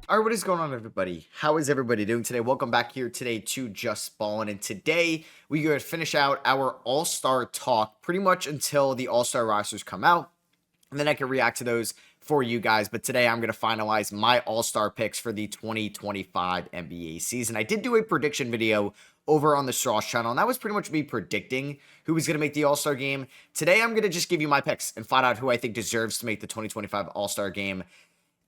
All right, what is going on, everybody? How is everybody doing today? Welcome back here today to Just Ballin', and today we are going to finish out our All-Star talk pretty much until the All-Star rosters come out, and then I can react to those for you guys. But today I'm going to finalize my All-Star picks for the 2025 NBA season. I did do a prediction video over on the Strauss channel, and that was pretty much me predicting who was going to make the All-Star game. Today I'm going to just give you my picks and find out who I think deserves to make the 2025 All-Star game.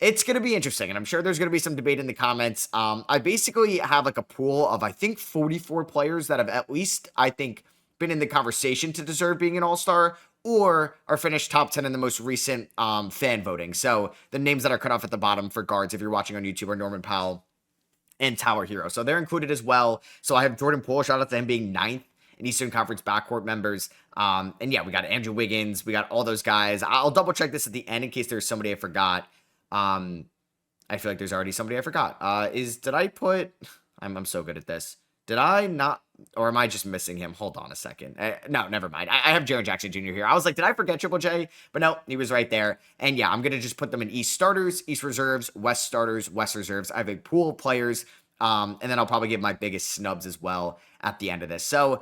It's going to be interesting, and I'm sure there's going to be some debate in the comments. I basically have like a pool of, I think, 44 players that have at least, I think, been in the conversation to deserve being an all-star or are finished top 10 in the most recent fan voting. So the names that are cut off at the bottom for guards, if you're watching on YouTube, are Norman Powell and Tyler Hero. So they're included as well. So I have Jordan Poole, shout out to him being ninth in Eastern Conference backcourt members. And yeah, we got Andrew Wiggins. We got all those guys. I'll double check this at the end in case there's somebody I forgot. I feel like there's already somebody I forgot. Did I put, I'm so good at this. Did I not, or am I just missing him? Hold on a second. No, never mind. I have Jaren Jackson Jr. here. I was like, did I forget Triple J? But no, he was right there. And yeah, I'm going to just put them in East starters, East reserves, West starters, West reserves. I have a pool of players. And then I'll probably give my biggest snubs as well at the end of this. So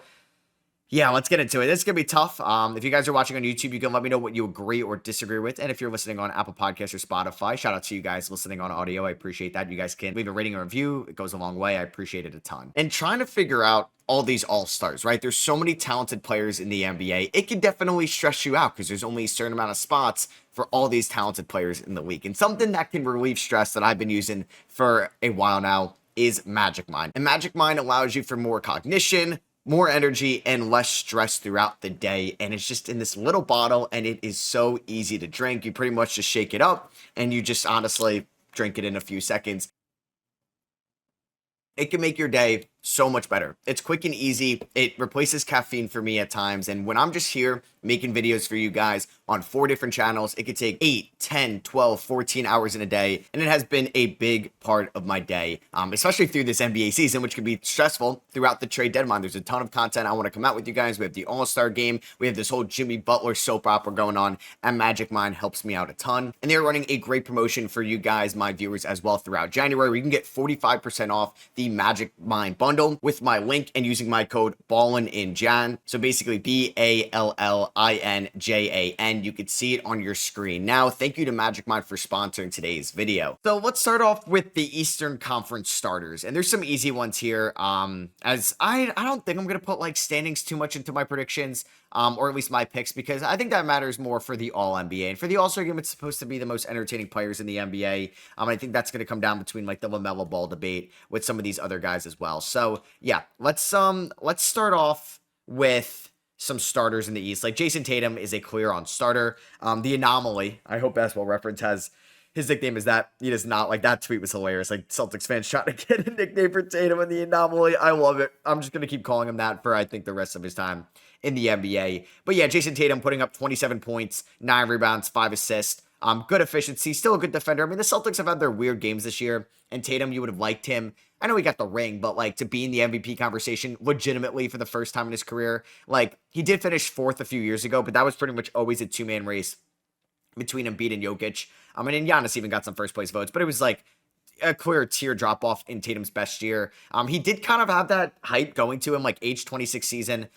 yeah, let's get into it. This is going to be tough. If you guys are watching on YouTube, you can let me know what you agree or disagree with. And if you're listening on Apple Podcasts or Spotify, shout out to you guys listening on audio. I appreciate that. You guys can leave a rating or review. It goes a long way. I appreciate it a ton. And trying to figure out all these all-stars, right? There's so many talented players in the NBA. It can definitely stress you out because there's only a certain amount of spots for all these talented players in the league. And something that can relieve stress that I've been using for a while now is Magic Mind. And Magic Mind allows you for more cognition, more energy, and less stress throughout the day. And it's just in this little bottle, and it is so easy to drink. You pretty much just shake it up, and you just honestly drink it in a few seconds. It can make your day so much better. It's quick and easy. It replaces caffeine for me at times. And when I'm just here making videos for you guys on 4 different channels, it could take 8, 10, 12, 14 hours in a day. And it has been a big part of my day, especially through this NBA season, which can be stressful throughout the trade deadline. There's a ton of content I want to come out with you guys. We have the All-Star game. We have this whole Jimmy Butler soap opera going on, and Magic Mind helps me out a ton. And they're running a great promotion for you guys, my viewers, as well throughout January, where you can get 45% off the Magic Mind bundle with my link and using my code BALLININJAN. So basically BALLINJAN. You could see it on your screen. Now, thank you to Magic Mind for sponsoring today's video. So let's start off with the Eastern Conference starters. And there's some easy ones here. As I don't think I'm going to put like standings too much into my predictions. Or at least my picks, because I think that matters more for the All-NBA. And for the All-Star game, it's supposed to be the most entertaining players in the NBA. I think that's going to come down between like the LaMelo Ball debate with some of these other guys as well. So yeah, let's start off with some starters in the East. Like Jason Tatum is a clear on starter. The Anomaly, I hope Basketball Reference has his nickname is that. He does not. Like, that tweet was hilarious. Like, Celtics fans trying to get a nickname for Tatum in the Anomaly. I love it. I'm just going to keep calling him that for, I think, the rest of his time in the NBA. But yeah, Jason Tatum putting up 27 points, 9 rebounds, 5 assists. Good efficiency, still a good defender. I mean, the Celtics have had their weird games this year, and Tatum, you would have liked him. I know he got the ring, but like to be in the MVP conversation legitimately for the first time in his career, like he did finish 4th a few years ago, but that was pretty much always a 2-man race between Embiid and Jokic. And Giannis even got some first place votes, but it was like a clear tier drop off in Tatum's best year. He did kind of have that hype going to him, like age 26 season.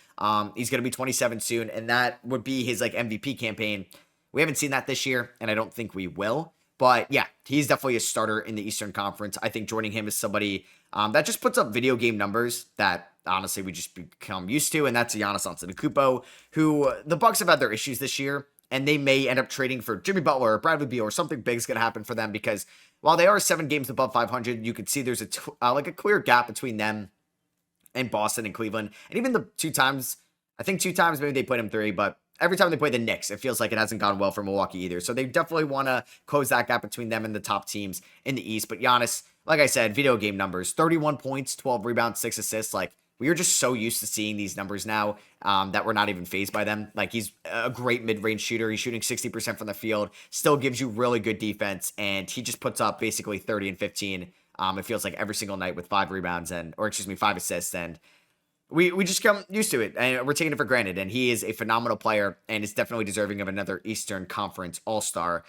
He's going to be 27 soon, and that would be his like MVP campaign. We haven't seen that this year, and I don't think we will. But yeah, he's definitely a starter in the Eastern Conference. I think joining him is somebody that just puts up video game numbers that honestly we just become used to, and that's Giannis Antetokounmpo, who the Bucks have had their issues this year, and they may end up trading for Jimmy Butler or Bradley Beal or something big is going to happen for them because while they are 7 games above 500, you can see there's a clear gap between them and Boston and Cleveland. And even the 2 times, I think 2 times maybe they played them 3, but every time they play the Knicks, it feels like it hasn't gone well for Milwaukee either. So they definitely want to close that gap between them and the top teams in the East. But Giannis, like I said, video game numbers, 31 points, 12 rebounds, 6 assists. Like, we are just so used to seeing these numbers now that we're not even fazed by them. Like, he's a great mid-range shooter. He's shooting 60% from the field, still gives you really good defense, and he just puts up basically 30 and 15. It feels like every single night with 5 rebounds 5 assists, and we just come used to it, and we're taking it for granted. And he is a phenomenal player, and is definitely deserving of another Eastern Conference All-Star.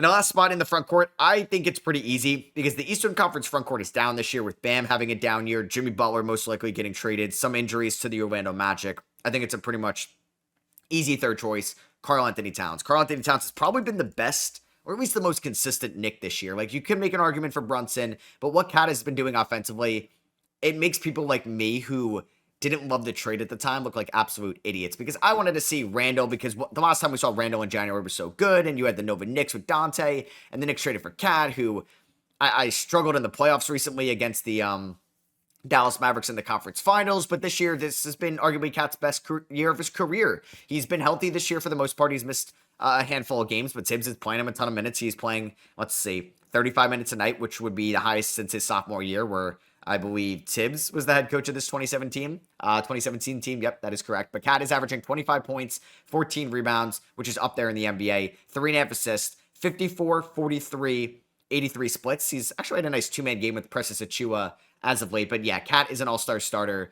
And the last spot in the front court, I think it's pretty easy because the Eastern Conference front court is down this year with Bam having a down year, Jimmy Butler most likely getting traded, some injuries to the Orlando Magic. I think it's a pretty much easy third choice, Karl-Anthony Towns. Karl-Anthony Towns has probably been the best, or at least the most consistent Knick this year. Like, you could make an argument for Brunson, but what Cat has been doing offensively, it makes people like me who didn't love the trade at the time look like absolute idiots, because I wanted to see Randall, because the last time we saw Randall in January was so good, and you had the Nova Knicks with Dante, and the Knicks traded for Cat, who I struggled in the playoffs recently against the Dallas Mavericks in the conference finals, but this year, this has been arguably Cat's best year of his career. He's been healthy this year for the most part. He's missed a handful of games, but Tibbs is playing him a ton of minutes. He's playing, let's see, 35 minutes a night, which would be the highest since his sophomore year, where I believe Tibbs was the head coach of this 2017 team. Yep, that is correct. But Cat is averaging 25 points, 14 rebounds, which is up there in the NBA, 3.5 assists, 54, 43, 83 splits. He's actually had a nice two-man game with Precious Achiuwa as of late. But yeah, Cat is an all-star starter,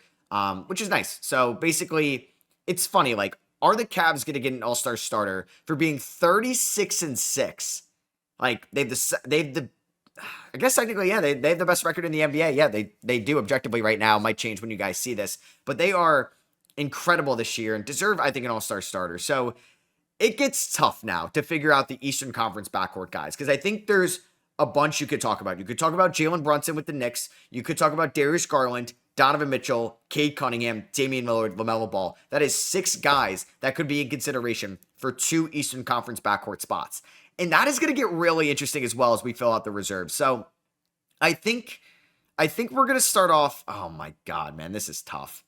which is nice. So basically, it's funny. Like, are the Cavs going to get an all-star starter for being 36-6? Like, they've the I guess technically, yeah, they have the best record in the NBA. Yeah, they do objectively right now. It might change when you guys see this. But they are incredible this year and deserve, I think, an all-star starter. So it gets tough now to figure out the Eastern Conference backcourt guys, because I think there's a bunch you could talk about. You could talk about Jalen Brunson with the Knicks. You could talk about Darius Garland, Donovan Mitchell, Cade Cunningham, Damian Lillard, LaMelo Ball. That is 6 guys that could be in consideration for 2 Eastern Conference backcourt spots. And that is going to get really interesting as well as we fill out the reserves. So I think we're going to start off. Oh my God, man, this is tough.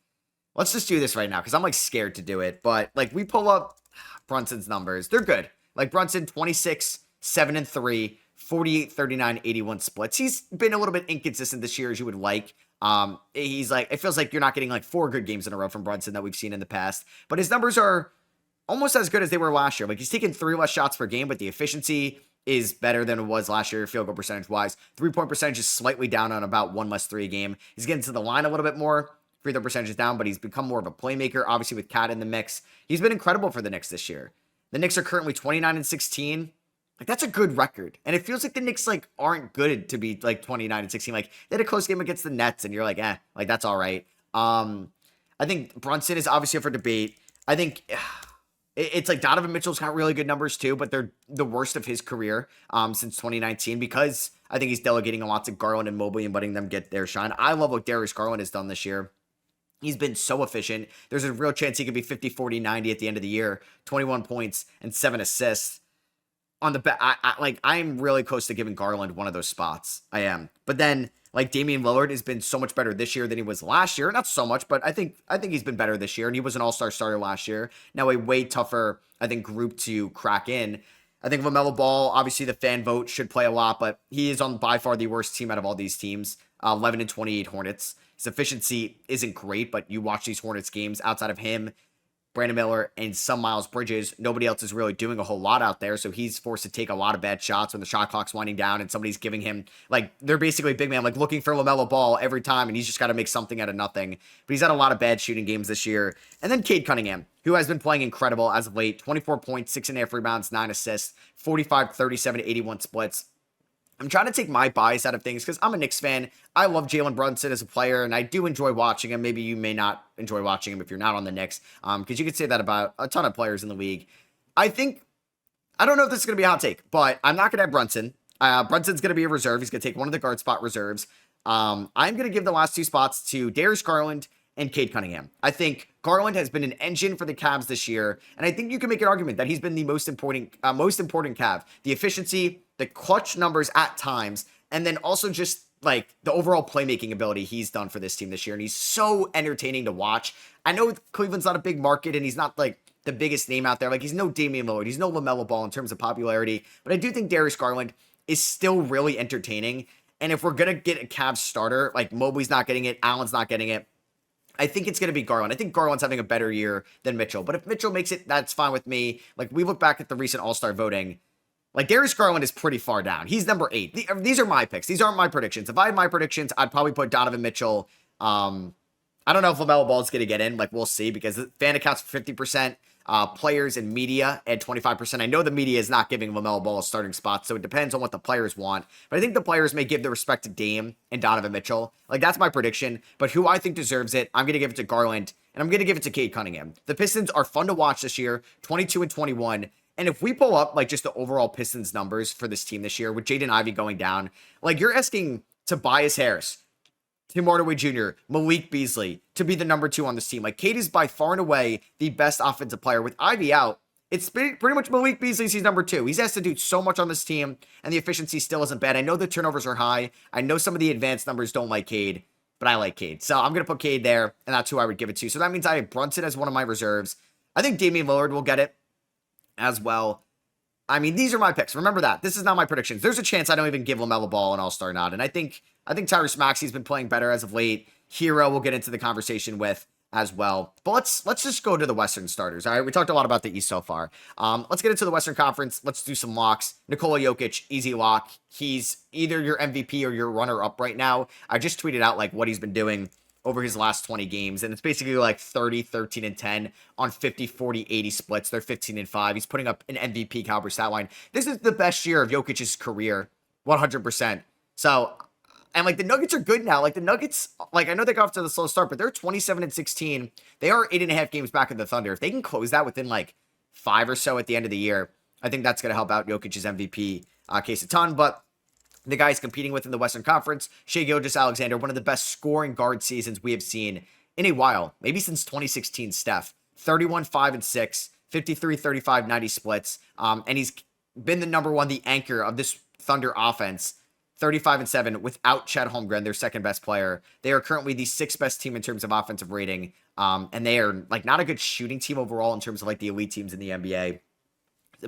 Let's just do this right now because I'm like scared to do it. But like, we pull up Brunson's numbers. They're good. Like, Brunson, 26, 7-3, 48, 39, 81 splits. He's been a little bit inconsistent this year, as you would like. He's like, it feels like you're not getting like 4 good games in a row from Brunson that we've seen in the past. But his numbers are almost as good as they were last year. Like, he's taking 3 less shots per game, but the efficiency is better than it was last year, field goal percentage wise. 3-point percentage is slightly down on about 1 less 3 a game. He's getting to the line a little bit more. Free throw percentage is down, but he's become more of a playmaker, obviously with Cat in the mix. He's been incredible for the Knicks this year. The Knicks are currently 29-16. Like, that's a good record. And it feels like the Knicks, like, aren't good to be, like, 29-16. Like, they had a close game against the Nets, and you're like, like, that's all right. I think Brunson is obviously up for debate. I think it's like Donovan Mitchell's got really good numbers too, but they're the worst of his career since 2019, because I think he's delegating a lot to Garland and Mobley and letting them get their shine. I love what Darius Garland has done this year. He's been so efficient. There's a real chance he could be 50, 40, 90 at the end of the year. 21 points and 7 assists. On the I'm really close to giving Garland one of those spots. I am. But then, like, Damian Lillard has been so much better this year than he was last year. Not so much, but I think he's been better this year, and he was an all-star starter last year. Now a way tougher, I think, group to crack in. I think LaMelo Ball, obviously the fan vote should play a lot, but he is on by far the worst team out of all these teams. 11-28 Hornets. His efficiency isn't great, but you watch these Hornets games, outside of him, Brandon Miller, and some Miles Bridges, nobody else is really doing a whole lot out there, so he's forced to take a lot of bad shots when the shot clock's winding down and somebody's giving him, like, they're basically big man, like, looking for LaMelo Ball every time, and he's just got to make something out of nothing. But he's had a lot of bad shooting games this year. And then Cade Cunningham, who has been playing incredible as of late. 24 points, 6.5 rebounds, 9 assists, 45, 37, 81 splits. I'm trying to take my bias out of things because I'm a Knicks fan. I love Jalen Brunson as a player, and I do enjoy watching him. Maybe you may not enjoy watching him if you're not on the Knicks, because you could say that about a ton of players in the league. I don't know if this is going to be a hot take, but I'm not going to have Brunson. Brunson's going to be a reserve. He's going to take one of the guard spot reserves. I'm going to give the last 2 spots to Darius Garland and Cade Cunningham. I think Garland has been an engine for the Cavs this year, and I think you can make an argument that he's been the most important Cav. The efficiency, the clutch numbers at times, and then also just like the overall playmaking ability he's done for this team this year, and he's so entertaining to watch. I know Cleveland's not a big market, and he's not like the biggest name out there. Like, he's no Damian Lillard, he's no LaMelo Ball in terms of popularity, but I do think Darius Garland is still really entertaining. And if we're gonna get a Cavs starter, like Mobley's not getting it, Allen's not getting it, I think it's going to be Garland. I think Garland's having a better year than Mitchell. But if Mitchell makes it, that's fine with me. Like, we look back at the recent All-Star voting, like, Darius Garland is pretty far down. He's number 8. These are my picks. These aren't my predictions. If I had my predictions, I'd probably put Donovan Mitchell. I don't know if LaMelo Ball is going to get in. Like, we'll see, because the fan accounts for 50%. Players and media at 25%. I know the media is not giving LaMelo Ball a starting spot, so it depends on what the players want. But I think the players may give the respect to Dame and Donovan Mitchell. Like, that's my prediction. But who I think deserves it, I'm going to give it to Garland, and I'm going to give it to Cade Cunningham. The Pistons are fun to watch this year, 22 and 21. And if we pull up, like, just the overall Pistons numbers for this team this year, with Jaden Ivey going down, like, you're asking Tobias Harris, Tim Hardaway Jr., Malik Beasley to be the number 2 on this team. Like, Cade is by far and away the best offensive player. With Ivy out, it's pretty much Malik Beasley's he's number 2. He's asked to do so much on this team, and the efficiency still isn't bad. I know the turnovers are high. I know some of the advanced numbers don't like Cade, but I like Cade. So I'm going to put Cade there, and that's who I would give it to. So that means I have Brunson as one of my reserves. I think Damian Lillard will get it as well. I mean, these are my picks. Remember that. This is not my predictions. There's a chance I don't even give LaMelo Ball an all-star nod. And I think Tyrese Maxey's been playing better as of late. Hero we'll get into the conversation with as well. But let's just go to the Western starters. All right, we talked a lot about the East so far. Let's get into the Western Conference. Let's do some locks. Nikola Jokic, easy lock. He's either your MVP or your runner-up right now. I just tweeted out like what he's been doing over his last 20 games, and it's basically like 30, 13, and 10 on 50, 40, 80 splits. They're 15 and 5. He's putting up an MVP caliber stat line. This is the best year of Jokic's career, 100%. So, and like the Nuggets are good now. Like the Nuggets, like I know they got off to the slow start, but they're 27 and 16. They are 8.5 games back of the Thunder. If they can close that within like 5 or so at the end of the year, I think that's going to help out Jokic's MVP case a ton. But the guys competing with in the Western Conference, Shai Gilgeous-Alexander, one of the best scoring guard seasons we have seen in a while, maybe since 2016 Steph. 31, 5, and 6, 53, 35, 90 splits. And he's been the number 1, the anchor of this Thunder offense, 35 and 7 without Chet Holmgren, their second best player. They are currently the 6th best team in terms of offensive rating. And they are like not a good shooting team overall in terms of like the elite teams in the NBA.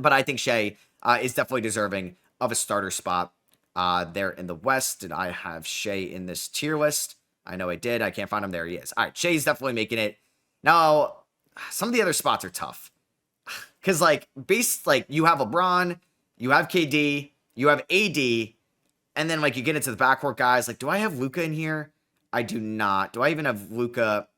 But I think Shai is definitely deserving of a starter spot. There in the West. Did I have Shai in this tier list? I know I did. I can't find him. There he is. All right, Shai's definitely making it. Now, some of the other spots are tough. Because, like, you have LeBron, you have KD, you have AD, and then, like, you get into the backcourt guys. Like, do I have Luka in here? I do not. Do I even have Luka?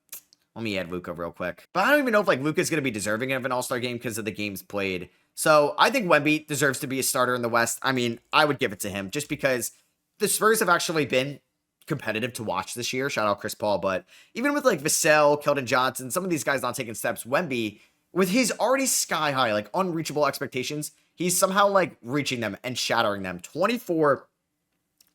Let me add Luka real quick. But I don't even know if, like, Luka's going to be deserving of an all-star game because of the games played. So I think Wemby deserves to be a starter in the West. I mean, I would give it to him just because the Spurs have actually been competitive to watch this year. Shout out Chris Paul. But even with like Vassell, Keldon Johnson, some of these guys not taking steps, Wemby, with his already sky high, like unreachable expectations, he's somehow like reaching them and shattering them. 24,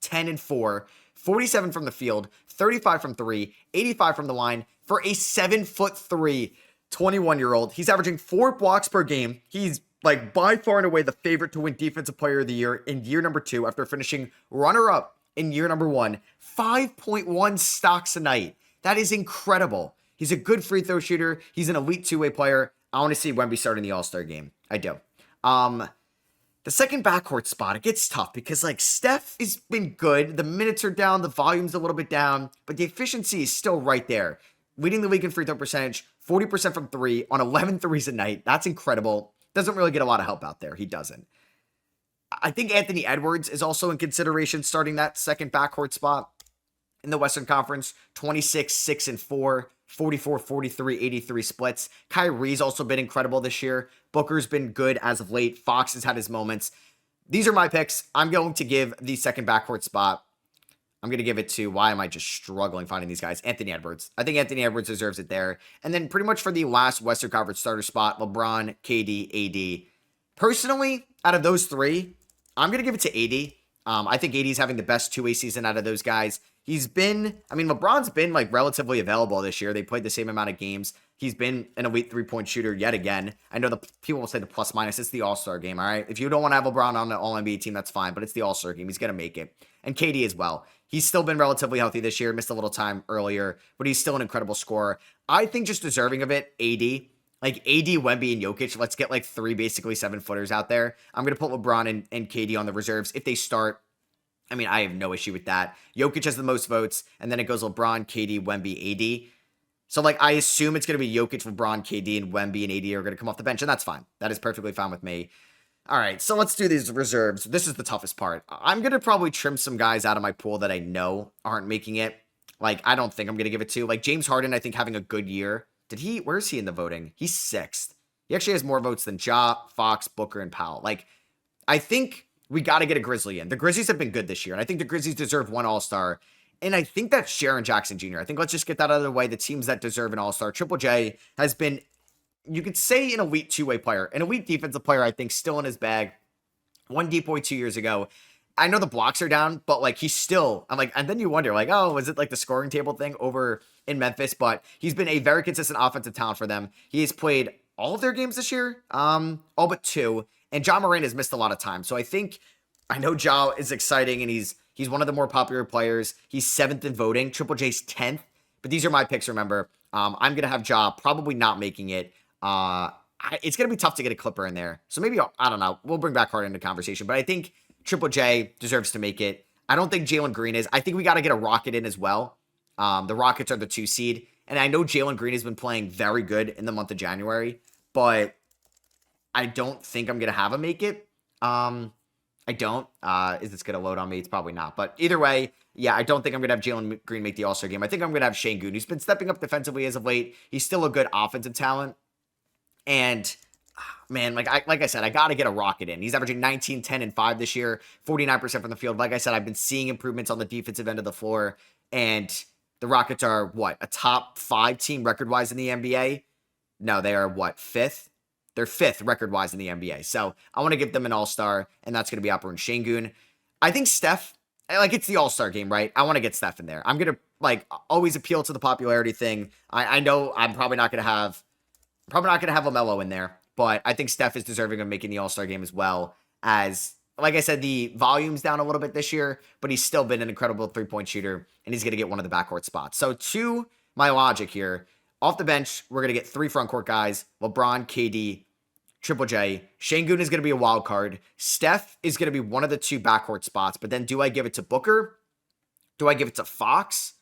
10, and 4, 47 from the field, 35 from 3, 85 from the line for a 7'3", 21-year-old. He's averaging 4 blocks per game. He's like by far and away the favorite to win Defensive Player of the Year in year number 2 after finishing runner-up in year number 1. 5.1 stocks a night. That is incredible. He's a good free throw shooter. He's an elite two-way player. I want to see Wemby start in the All-Star game. I do. The second backcourt spot, it gets tough because like Steph has been good. The minutes are down. The volume's a little bit down, but the efficiency is still right there. Leading the league in free throw percentage, 40% from 3 on 11 threes a night. That's incredible. Doesn't really get a lot of help out there. He doesn't. I think Anthony Edwards is also in consideration starting that second backcourt spot in the Western Conference. 26, 6, and 4, 44, 43, 83 splits. Kyrie's also been incredible this year. Booker's been good as of late. Fox has had his moments. These are my picks. I'm going to give the second backcourt spot. I'm going to give it to, why am I just struggling finding these guys? Anthony Edwards. I think Anthony Edwards deserves it there. And then pretty much for the last Western Conference starter spot, LeBron, KD, AD. Personally, out of those 3, I'm going to give it to AD. I think AD's having the best two-way season out of those guys. LeBron's been like relatively available this year. They played the same amount of games. He's been an elite three-point shooter yet again. I know the people will say the plus minus. It's the All-Star game, all right? If you don't want to have LeBron on the All-NBA team, that's fine, but it's the All-Star game. He's going to make it. And KD as well. He's still been relatively healthy this year. Missed a little time earlier, but he's still an incredible scorer. I think just deserving of it, AD. Like AD, Wemby, and Jokic. Let's get like 3 basically 7-footers out there. I'm going to put LeBron and KD on the reserves if they start. I mean, I have no issue with that. Jokic has the most votes, and then it goes LeBron, KD, Wemby, AD. So, like, I assume it's going to be Jokic, LeBron, KD, and Wemby and AD are going to come off the bench, and that's fine. That is perfectly fine with me. All right, so let's do these reserves. This is the toughest part. I'm going to probably trim some guys out of my pool that I know aren't making it. Like, I don't think I'm going to give it to. Like, James Harden, I think, having a good year. Where is he in the voting? He's 6th. He actually has more votes than Ja, Fox, Booker, and Powell. Like, I think we got to get a Grizzly in. The Grizzlies have been good this year, and I think the Grizzlies deserve one All-Star. And I think that's Jaren Jackson Jr. I think let's just get that out of the way. The teams that deserve an All-Star. Triple J has been, you could say, an elite two-way player. An elite defensive player, I think, still in his bag. One deep boy 2 years ago. I know the blocks are down, but like he's still, I'm like, and then you wonder, like, oh, was it like the scoring table thing over in Memphis? But he's been a very consistent offensive talent for them. He has played all of their games this year, all but 2. And Ja Morant has missed a lot of time. So I know Ja is exciting and he's one of the more popular players. He's 7th in voting. Triple J's 10th. But these are my picks, remember. I'm going to have Ja probably not making it. It's going to be tough to get a Clipper in there. So maybe, I don't know. We'll bring back Harden into conversation. But I think Triple J deserves to make it. I don't think Jalen Green is. I think we got to get a Rocket in as well. The Rockets are the 2 seed. And I know Jalen Green has been playing very good in the month of January. But I don't think I'm going to have him make it. I don't. Is this going to load on me? It's probably not. But either way, yeah, I don't think I'm going to have Jalen Green make the All-Star game. I think I'm going to have Şengün, who's been stepping up defensively as of late. He's still a good offensive talent. And, man, like I said, I got to get a Rocket in. He's averaging 19, 10, and 5 this year, 49% from the field. Like I said, I've been seeing improvements on the defensive end of the floor. And the Rockets are, what, a top 5 team record-wise in the NBA? No, they are, what, 5th? They're 5th record-wise in the NBA. So I want to give them an All-Star, and that's going to be Alperen Şengün. I think Steph, like, it's the All-Star game, right? I want to get Steph in there. I'm going to, like, always appeal to the popularity thing. I know I'm probably not going to have LaMelo in there, but I think Steph is deserving of making the All-Star game as well. As, like I said, the volume's down a little bit this year, but he's still been an incredible three-point shooter, and he's going to get one of the backcourt spots. So to my logic here, off the bench, we're going to get 3 frontcourt guys: LeBron, KD, Triple J. Şengün is going to be a wild card. Steph is going to be one of the 2 backcourt spots, but then do I give it to Booker? Do I give it to Fox?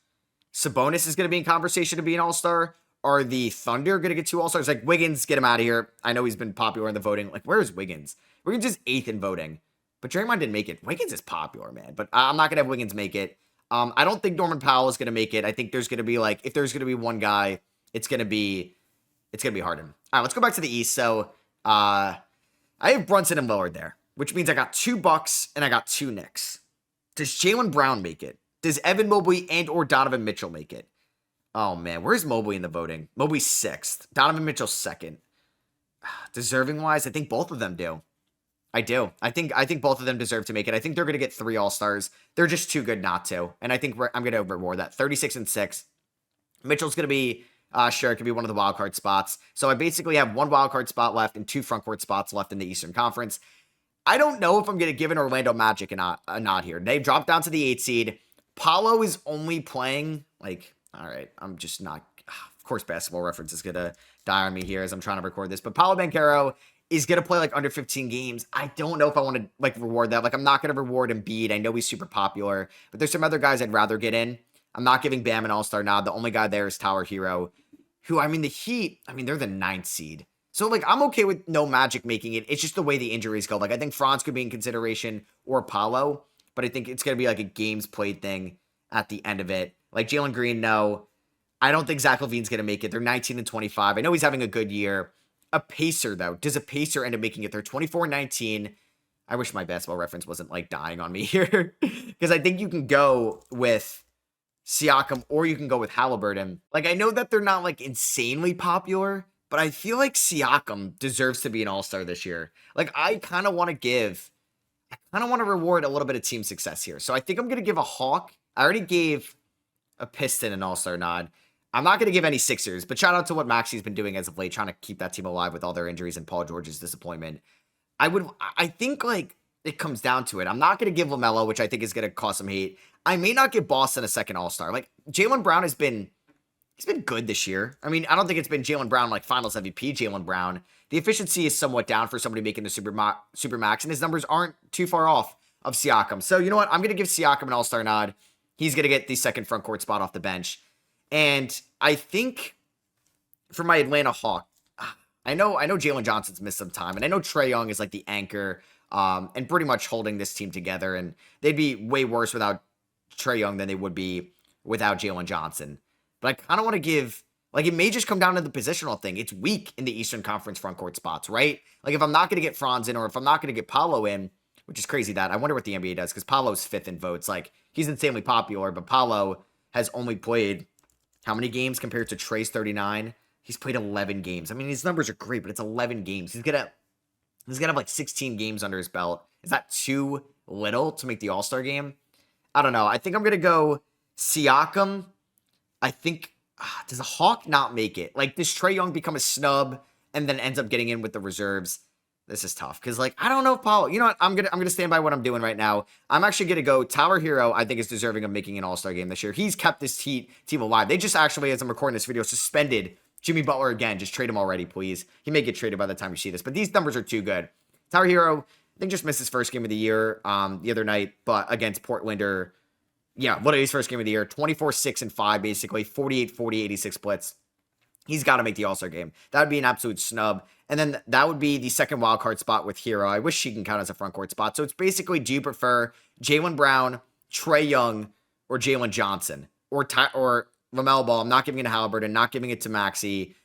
Sabonis is going to be in conversation to be an All-Star. Are the Thunder going to get 2 All-Stars? Like, Wiggins, get him out of here. I know he's been popular in the voting. Like, where is Wiggins? Wiggins is 8th in voting, but Draymond didn't make it. Wiggins is popular, man, but I'm not going to have Wiggins make it. I don't think Norman Powell is going to make it. I think there's going to be, like, if there's going to be one guy, it's going to be Harden. All right, let's go back to the East. So, I have Brunson and Lillard there, which means I got 2 Bucks and I got 2 Knicks. Does Jaylen Brown make it? Does Evan Mobley and or Donovan Mitchell make it? Oh, man, where's Mobley in the voting? Mobley's 6th. Donovan Mitchell's 2nd. Deserving-wise, I think both of them do. I do. I think both of them deserve to make it. I think they're going to get 3 All-Stars. They're just too good not to. And I think I'm going to reward that. 36 and 6. Mitchell's going to be, sure, it could be one of the wildcard spots. So I basically have 1 wildcard spot left and 2 frontcourt spots left in the Eastern Conference. I don't know if I'm going to give an Orlando Magic a nod here. They've dropped down to the 8 seed. Paolo is only playing, like, all right, I'm just not, of course, Basketball Reference is going to die on me here as I'm trying to record this, but Paolo Banchero is going to play like under 15 games. I don't know if I want to like reward that. Like, I'm not going to reward Embiid. I know he's super popular, but there's some other guys I'd rather get in. I'm not giving Bam an All-Star nod. The only guy there is Tyler Hero, who, I mean, the Heat, I mean, they're the 9th seed. So, like, I'm okay with no Magic making it. It's just the way the injuries go. Like, I think Franz could be in consideration or Paolo, but I think it's going to be like a games played thing at the end of it. Like, Jalen Green, no. I don't think Zach LaVine's going to make it. They're 19 and 25. I know he's having a good year. A Pacer, though. Does a Pacer end up making it? They're 24 and 19. I wish my Basketball Reference wasn't, like, dying on me here. Because I think you can go with Siakam or you can go with Halliburton. Like, I know that they're not, like, insanely popular, but I feel like Siakam deserves to be an All-Star this year. Like, I kind of want to reward a little bit of team success here. So I think I'm going to give a Hawk. I already gave a Piston an All-Star nod. I'm not going to give any Sixers, but shout out to what Maxi's been doing as of late, trying to keep that team alive with all their injuries and Paul George's disappointment. I think, like, it comes down to it. I'm not going to give LaMelo, which I think is going to cause some hate. I may not give Boston a second All-Star. Like, Jaylen Brown he's been good this year. I mean, I don't think it's been Jaylen Brown, like, finals MVP Jaylen Brown. The efficiency is somewhat down for somebody making the Supermax, and his numbers aren't too far off of Siakam. So, you know what? I'm going to give Siakam an All-Star nod. He's going to get the second front court spot off the bench. And I think for my Atlanta Hawk, I know Jalen Johnson's missed some time, and I know Trae Young is like the anchor and pretty much holding this team together, and they'd be way worse without Trae Young than they would be without Jalen Johnson. But I kind of want to give Like, it may just come down to the positional thing. It's weak in the Eastern Conference front court spots, right? Like, if I'm not going to get Franz in, or if I'm not going to get Paolo in, which is crazy that I wonder what the NBA does, because Paolo's 5th in votes. Like, he's insanely popular, but Paolo has only played how many games compared to Trey's 39? He's played 11 games. I mean, his numbers are great, but it's 11 games. He's gonna have like 16 games under his belt. Is that too little to make the All-Star game? I don't know. I think I'm gonna go Siakam. I think does a Hawk not make it? Like, does Trae Young become a snub and then ends up getting in with the reserves? This is tough because, like, I don't know if Paolo. You know what? I'm gonna stand by what I'm doing right now. I'm actually gonna go Tyler Hero. I think is deserving of making an All-Star game this year. He's kept this team alive. They just actually, as I'm recording this video, suspended Jimmy Butler again. Just trade him already, please. He may get traded by the time you see this, but these numbers are too good. Tyler Hero, I think, just missed his first game of the year the other night, but against Portland, or yeah, literally his first game of the year. 24, 6, and 5, basically 48, 40, 86 splits. He's got to make the All-Star game. That would be an absolute snub. And then that would be the second wild card spot with Hero. I wish he can count as a front court spot. So it's basically, do you prefer Jaylen Brown, Trae Young, or Jalen Johnson? Or LaMelo Ball? I'm not giving it to Halliburton, not giving it to Maxey.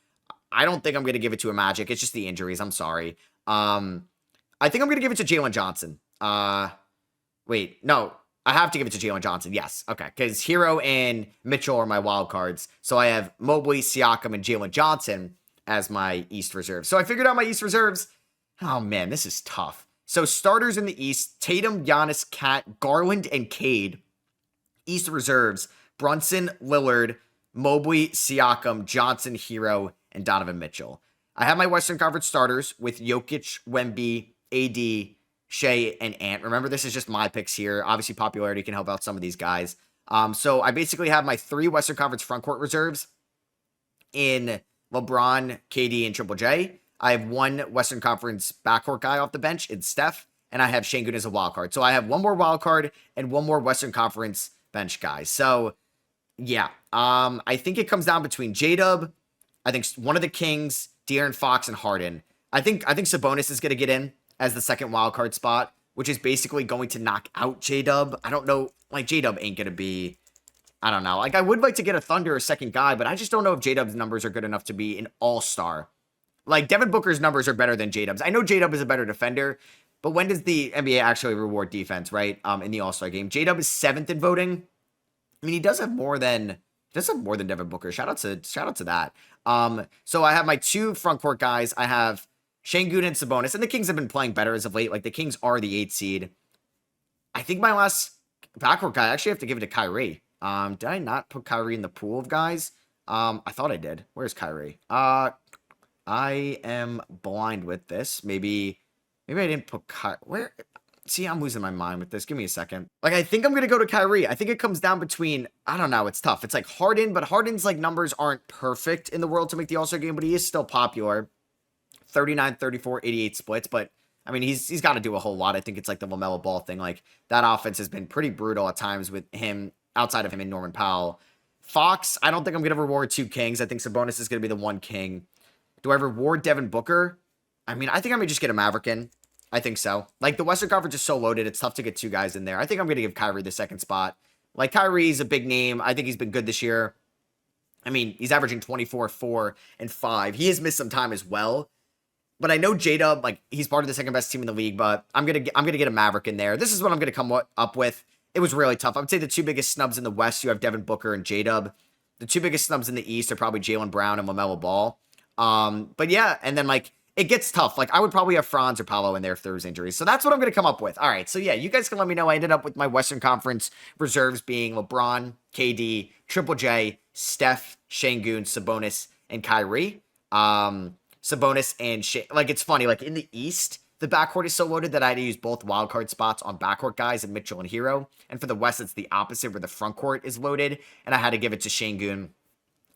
I don't think I'm going to give it to a Magic. It's just the injuries. I'm sorry. I think I'm going to give it to Jalen Johnson. Wait, no. I have to give it to Jalen Johnson. Yes. Okay. Because Hero and Mitchell are my wild cards. So I have Mobley, Siakam, and Jalen Johnson as my East reserves. So I figured out my East reserves. Oh, man, this is tough. So starters in the East: Tatum, Giannis, Cat, Garland, and Cade. East reserves: Brunson, Lillard, Mobley, Siakam, Johnson, Hero, and Donovan Mitchell. I have my Western Conference starters with Jokic, Wemby, AD, Shea, and Ant. Remember, this is just my picks here. Obviously, popularity can help out some of these guys. So I basically have my 3 Western Conference frontcourt reserves in LeBron, KD, and Triple J. I have 1 Western Conference backcourt guy off the bench in Steph, and I have Şengün as a wild card. So I have 1 more wild card and 1 more Western Conference bench guy. So yeah, I think it comes down between J-Dub, I think one of the Kings, De'Aaron Fox, and Harden. I think Sabonis is going to get in as the second wild card spot, which is basically going to knock out J-Dub. I don't know, like, J-Dub ain't going to be, I don't know. Like, I would like to get a Thunder, a second guy, but I just don't know if J-Dub's numbers are good enough to be an all-star. Like, Devin Booker's numbers are better than J-Dub's. I know J-Dub is a better defender, but when does the NBA actually reward defense, right? In the All-Star game. J-Dub is 7th in voting. I mean, he does have more than Devin Booker. Shout out to that. So I have my 2 front court guys. I have Şengün and Sabonis, and the Kings have been playing better as of late. Like, the Kings are the 8th seed. I think my last backcourt guy, I actually have to give it to Kyrie. Did I not put Kyrie in the pool of guys? I thought I did. Where's Kyrie? I am blind with this. Maybe I didn't put Kyrie. Where? See, I'm losing my mind with this. Give me a second. Like, I think I'm going to go to Kyrie. I think it comes down between, I don't know, it's tough. It's like Harden, but Harden's, like, numbers aren't perfect in the world to make the All-Star game, but he is still popular. 39, 34, 88 splits, but I mean, he's got to do a whole lot. I think it's like the LaMelo Ball thing. Like, that offense has been pretty brutal at times with him, outside of him and Norman Powell. Fox, I don't think I'm going to reward 2 Kings. I think Sabonis is going to be the 1 King. Do I reward Devin Booker? I mean, I think I may just get a Maverick in. I think so. Like, the Western Conference is so loaded, it's tough to get 2 guys in there. I think I'm going to give Kyrie the second spot. Like, Kyrie's a big name. I think he's been good this year. I mean, he's averaging 24, 4, and 5. He has missed some time as well. But I know J-Dub, like, he's part of the second best team in the league, but I'm gonna get a Maverick in there. This is what I'm gonna come up with. It was really tough. I would say the 2 biggest snubs in the West, you have Devin Booker and J-Dub. The 2 biggest snubs in the East are probably Jaylen Brown and LaMelo Ball. But yeah, and then, like, it gets tough. Like, I would probably have Franz or Paolo in there if there was injuries. So that's what I'm going to come up with. All right, so yeah, you guys can let me know. I ended up with my Western Conference reserves being LeBron, KD, Triple J, Steph, Şengün, Sabonis, and Kyrie. Sabonis and like, it's funny, like, in the East, the backcourt is so loaded that I had to use both wildcard spots on backcourt guys and Mitchell and Hero. And for the West, it's the opposite, where the frontcourt is loaded, and I had to give it to Şengün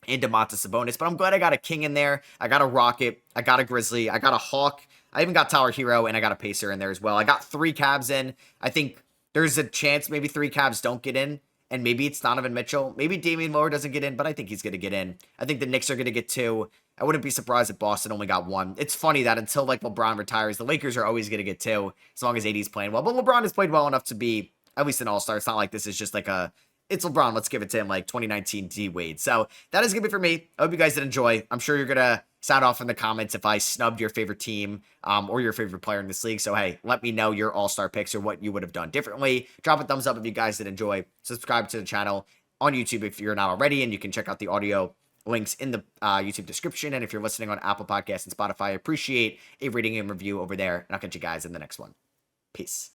and Domantas Sabonis. But I'm glad I got a King in there. I got a Rocket. I got a Grizzly. I got a Hawk. I even got Tyler Hero, and I got a Pacer in there as well. I got 3 Cavs in. I think there's a chance maybe 3 Cavs don't get in, and maybe it's Donovan Mitchell. Maybe Damian Lillard doesn't get in, but I think he's going to get in. I think the Knicks are going to get 2. I wouldn't be surprised if Boston only got 1. It's funny that until, like, LeBron retires, the Lakers are always going to get 2, as long as AD's playing well. But LeBron has played well enough to be at least an all-star. It's not like this is just like a it's LeBron. Let's give it to him, like 2019 D Wade. So that is going to be for me. I hope you guys did enjoy. I'm sure you're going to sound off in the comments if I snubbed your favorite team or your favorite player in this league. So, hey, let me know your all-star picks or what you would have done differently. Drop a thumbs up if you guys did enjoy. Subscribe to the channel on YouTube if you're not already, and you can check out the audio links in the YouTube description. And if you're listening on Apple Podcasts and Spotify, I appreciate a rating and review over there. And I'll catch you guys in the next one. Peace.